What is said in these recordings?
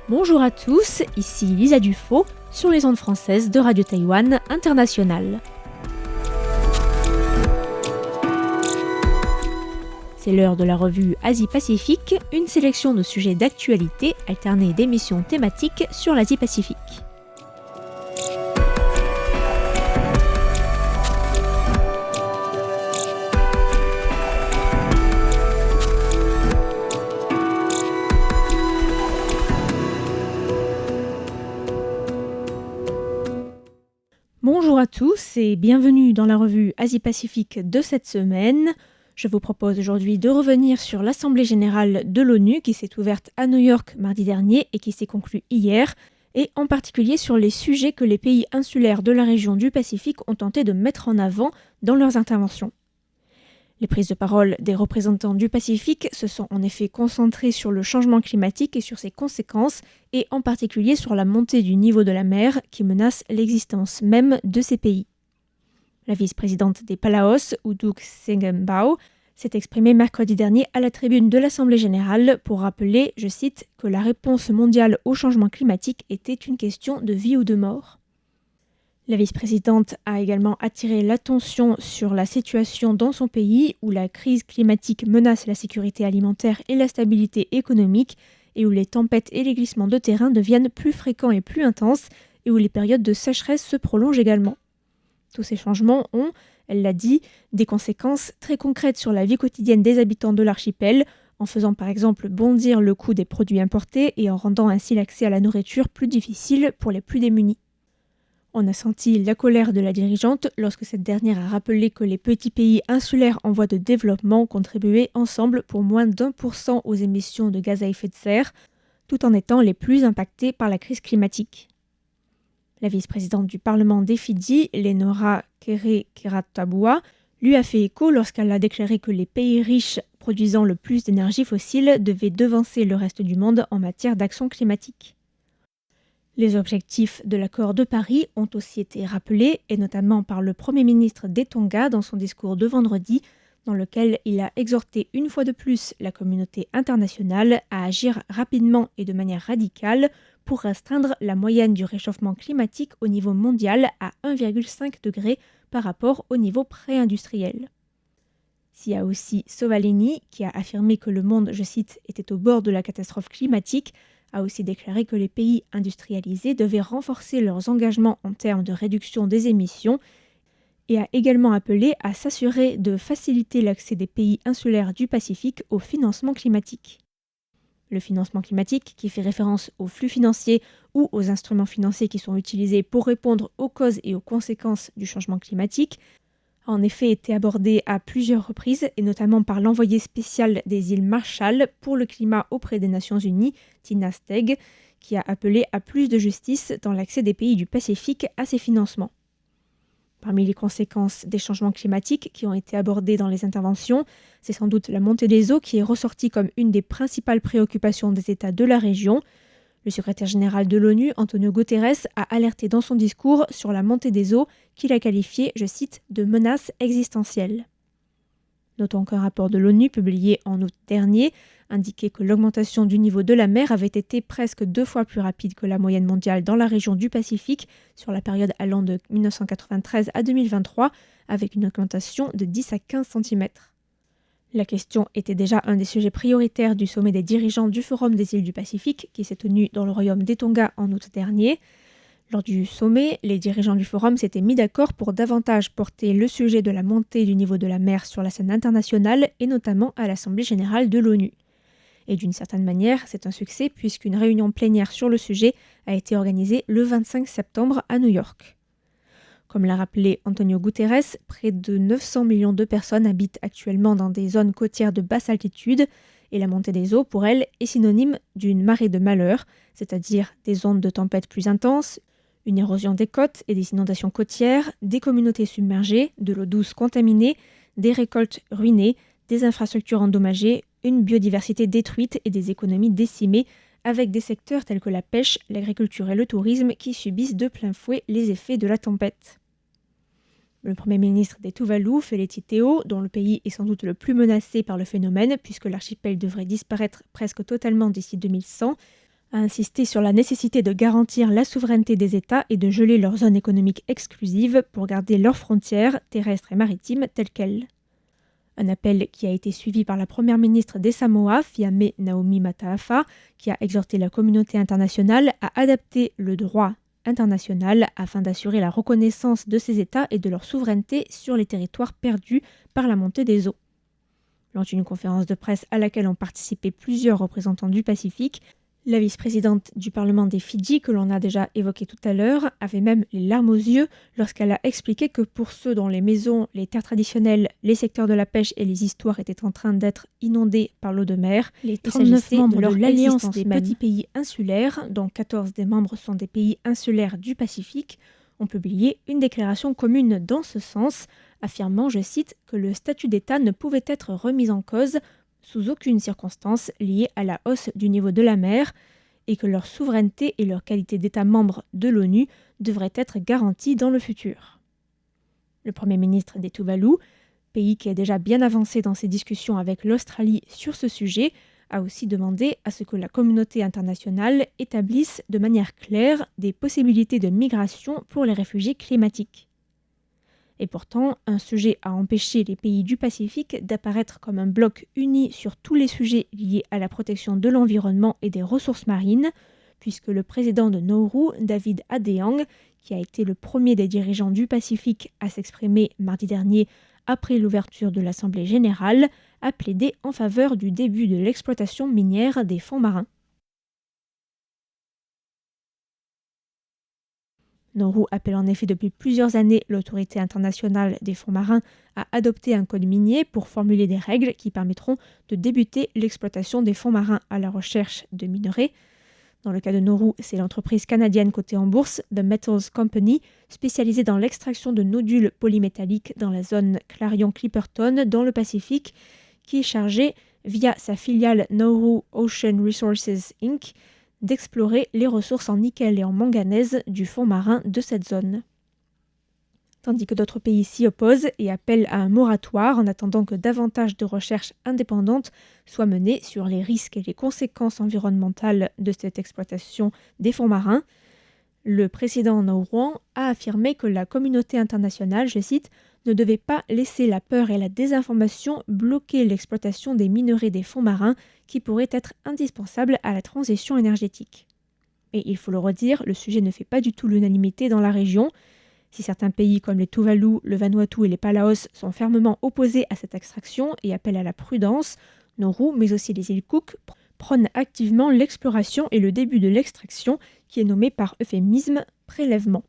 Bonjour à tous, ici Lisa Dufaux sur les ondes françaises de Radio Taïwan International. C'est l'heure de la revue Asie-Pacifique, une sélection de sujets d'actualité alternée d'émissions thématiques sur l'Asie-Pacifique. Bonjour à tous et bienvenue dans la revue Asie-Pacifique de cette semaine. Je vous propose aujourd'hui de revenir sur l'Assemblée générale de l'ONU qui s'est ouverte à New York mardi dernier et qui s'est conclue hier, et en particulier sur les sujets que les pays insulaires de la région du Pacifique ont tenté de mettre en avant dans leurs interventions. Les prises de parole des représentants du Pacifique se sont en effet concentrées sur le changement climatique et sur ses conséquences, et en particulier sur la montée du niveau de la mer qui menace l'existence même de ces pays. La vice-présidente des Palaos, Uduk Sengembao, s'est exprimée mercredi dernier à la tribune de l'Assemblée générale pour rappeler, je cite, que la réponse mondiale au changement climatique était une question de vie ou de mort. La vice-présidente a également attiré l'attention sur la situation dans son pays où la crise climatique menace la sécurité alimentaire et la stabilité économique et où les tempêtes et les glissements de terrain deviennent plus fréquents et plus intenses et où les périodes de sécheresse se prolongent également. Tous ces changements ont, elle l'a dit, des conséquences très concrètes sur la vie quotidienne des habitants de l'archipel, en faisant par exemple bondir le coût des produits importés et en rendant ainsi l'accès à la nourriture plus difficile pour les plus démunis. On a senti la colère de la dirigeante lorsque cette dernière a rappelé que les petits pays insulaires en voie de développement contribuaient ensemble pour moins d'1% aux émissions de gaz à effet de serre, tout en étant les plus impactés par la crise climatique. La vice-présidente du Parlement des Fidji, Lenora Kere-Keratabua, lui a fait écho lorsqu'elle a déclaré que les pays riches produisant le plus d'énergie fossile devaient devancer le reste du monde en matière d'action climatique. Les objectifs de l'accord de Paris ont aussi été rappelés, et notamment par le Premier ministre des Tonga dans son discours de vendredi, dans lequel il a exhorté une fois de plus la communauté internationale à agir rapidement et de manière radicale pour restreindre la moyenne du réchauffement climatique au niveau mondial à 1,5 degré par rapport au niveau pré-industriel. Sia aussi Sovaleni, qui a affirmé que le monde, je cite, était au bord de la catastrophe climatique, a aussi déclaré que les pays industrialisés devaient renforcer leurs engagements en termes de réduction des émissions et a également appelé à s'assurer de faciliter l'accès des pays insulaires du Pacifique au financement climatique. Le financement climatique, qui fait référence aux flux financiers ou aux instruments financiers qui sont utilisés pour répondre aux causes et aux conséquences du changement climatique, a en effet été abordé à plusieurs reprises, et notamment par l'envoyé spécial des îles Marshall pour le climat auprès des Nations Unies, Tina Steg, qui a appelé à plus de justice dans l'accès des pays du Pacifique à ces financements. Parmi les conséquences des changements climatiques qui ont été abordées dans les interventions, c'est sans doute la montée des eaux qui est ressortie comme une des principales préoccupations des États de la région. Le secrétaire général de l'ONU, Antonio Guterres, a alerté dans son discours sur la montée des eaux qu'il a qualifiée, je cite, de menace existentielle. Notons qu'un rapport de l'ONU publié en août dernier indiquait que l'augmentation du niveau de la mer avait été presque 2 fois plus rapide que la moyenne mondiale dans la région du Pacifique sur la période allant de 1993 à 2023, avec une augmentation de 10 à 15 cm. La question était déjà un des sujets prioritaires du sommet des dirigeants du Forum des îles du Pacifique qui s'est tenu dans le royaume des Tonga en août dernier. Lors du sommet, les dirigeants du forum s'étaient mis d'accord pour davantage porter le sujet de la montée du niveau de la mer sur la scène internationale et notamment à l'Assemblée générale de l'ONU. Et d'une certaine manière, c'est un succès puisqu'une réunion plénière sur le sujet a été organisée le 25 septembre à New York. Comme l'a rappelé Antonio Guterres, près de 900 millions de personnes habitent actuellement dans des zones côtières de basse altitude et la montée des eaux, pour elles, est synonyme d'une marée de malheur, c'est-à-dire des ondes de tempête plus intenses, une érosion des côtes et des inondations côtières, des communautés submergées, de l'eau douce contaminée, des récoltes ruinées, des infrastructures endommagées, une biodiversité détruite et des économies décimées, avec des secteurs tels que la pêche, l'agriculture et le tourisme qui subissent de plein fouet les effets de la tempête. Le Premier ministre des Tuvalu, Feleti Teo, dont le pays est sans doute le plus menacé par le phénomène puisque l'archipel devrait disparaître presque totalement d'ici 2100, a insisté sur la nécessité de garantir la souveraineté des États et de geler leurs zones économiques exclusives pour garder leurs frontières terrestres et maritimes telles quelles. Un appel qui a été suivi par la première ministre des Samoa, Fiame Naomi Mataafa, qui a exhorté la communauté internationale à adapter le droit international afin d'assurer la reconnaissance de ces États et de leur souveraineté sur les territoires perdus par la montée des eaux. Lors d'une conférence de presse à laquelle ont participé plusieurs représentants du Pacifique, la vice-présidente du Parlement des Fidji, que l'on a déjà évoqué tout à l'heure, avait même les larmes aux yeux lorsqu'elle a expliqué que pour ceux dont les maisons, les terres traditionnelles, les secteurs de la pêche et les histoires étaient en train d'être inondés par l'eau de mer, les 39 membres de l'Alliance des petits pays insulaires, dont 14 des membres sont des pays insulaires du Pacifique, ont publié une déclaration commune dans ce sens, affirmant, je cite, que le statut d'État ne pouvait être remis en cause sous aucune circonstance liée à la hausse du niveau de la mer et que leur souveraineté et leur qualité d'État membre de l'ONU devraient être garanties dans le futur. Le Premier ministre des Tuvalu, pays qui est déjà bien avancé dans ses discussions avec l'Australie sur ce sujet, a aussi demandé à ce que la communauté internationale établisse de manière claire des possibilités de migration pour les réfugiés climatiques. Et pourtant, un sujet a empêché les pays du Pacifique d'apparaître comme un bloc uni sur tous les sujets liés à la protection de l'environnement et des ressources marines, puisque le président de Nauru, David Adeang, qui a été le premier des dirigeants du Pacifique à s'exprimer mardi dernier après l'ouverture de l'Assemblée générale, a plaidé en faveur du début de l'exploitation minière des fonds marins. Nauru appelle en effet depuis plusieurs années l'autorité internationale des fonds marins à adopter un code minier pour formuler des règles qui permettront de débuter l'exploitation des fonds marins à la recherche de minerais. Dans le cas de Nauru, c'est l'entreprise canadienne cotée en bourse, The Metals Company, spécialisée dans l'extraction de nodules polymétalliques dans la zone Clarion-Clipperton dans le Pacifique, qui est chargée, via sa filiale Nauru Ocean Resources Inc., d'explorer les ressources en nickel et en manganèse du fond marin de cette zone. Tandis que d'autres pays s'y opposent et appellent à un moratoire en attendant que davantage de recherches indépendantes soient menées sur les risques et les conséquences environnementales de cette exploitation des fonds marins, le président nauruan a affirmé que la communauté internationale, je cite, ne devait pas laisser la peur et la désinformation bloquer l'exploitation des minerais des fonds marins qui pourraient être indispensables à la transition énergétique. Et il faut le redire, le sujet ne fait pas du tout l'unanimité dans la région. Si certains pays comme les Tuvalu, le Vanuatu et les Palaos sont fermement opposés à cette extraction et appellent à la prudence, Nauru, mais aussi les îles Cook, prônent activement l'exploration et le début de l'extraction qui est nommé par euphémisme prélèvement.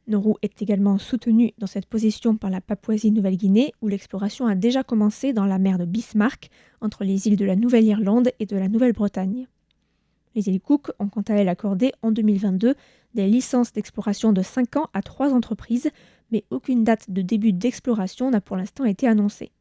Nauru est également soutenu dans cette position par la Papouasie-Nouvelle-Guinée où l'exploration a déjà commencé dans la mer de Bismarck entre les îles de la Nouvelle-Irlande et de la Nouvelle-Bretagne. Les îles Cook ont quant à elles accordé en 2022 des licences d'exploration de 5 ans à 3 entreprises, mais aucune date de début d'exploration n'a pour l'instant été annoncée.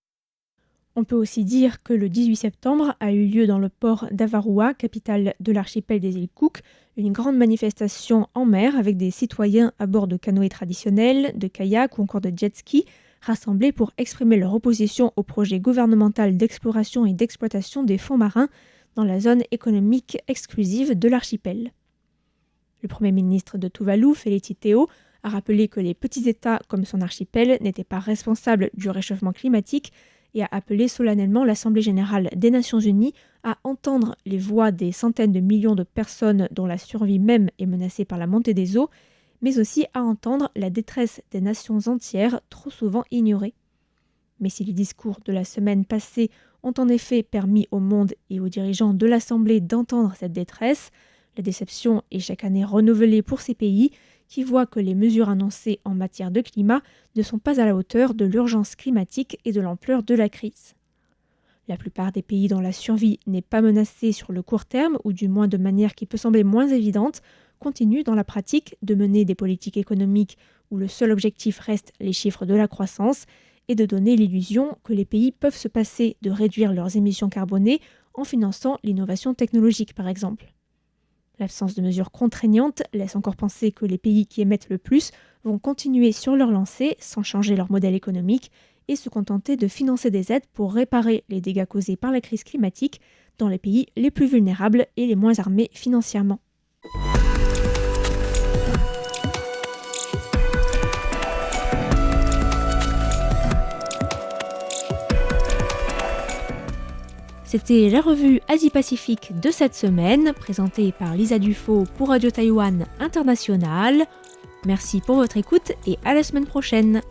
On peut aussi dire que le 18 septembre a eu lieu dans le port d'Avarua, capitale de l'archipel des îles Cook, une grande manifestation en mer avec des citoyens à bord de canoës traditionnels, de kayaks ou encore de jet-ski, rassemblés pour exprimer leur opposition au projet gouvernemental d'exploration et d'exploitation des fonds marins dans la zone économique exclusive de l'archipel. Le Premier ministre de Tuvalu, Feleti Teo, a rappelé que les petits États comme son archipel n'étaient pas responsables du réchauffement climatique et a appelé solennellement l'Assemblée générale des Nations unies à entendre les voix des centaines de millions de personnes dont la survie même est menacée par la montée des eaux, mais aussi à entendre la détresse des nations entières trop souvent ignorées. Mais si les discours de la semaine passée ont en effet permis au monde et aux dirigeants de l'Assemblée d'entendre cette détresse, la déception est chaque année renouvelée pour ces pays qui voient que les mesures annoncées en matière de climat ne sont pas à la hauteur de l'urgence climatique et de l'ampleur de la crise. La plupart des pays dont la survie n'est pas menacée sur le court terme, ou du moins de manière qui peut sembler moins évidente, continuent dans la pratique de mener des politiques économiques où le seul objectif reste les chiffres de la croissance et de donner l'illusion que les pays peuvent se passer de réduire leurs émissions carbonées en finançant l'innovation technologique par exemple. L'absence de mesures contraignantes laisse encore penser que les pays qui émettent le plus vont continuer sur leur lancée sans changer leur modèle économique et se contenter de financer des aides pour réparer les dégâts causés par la crise climatique, dans les pays les plus vulnérables et les moins armés financièrement. C'était la revue Asie-Pacifique de cette semaine, présentée par Lisa Dufaux pour Radio Taïwan International. Merci pour votre écoute et à la semaine prochaine.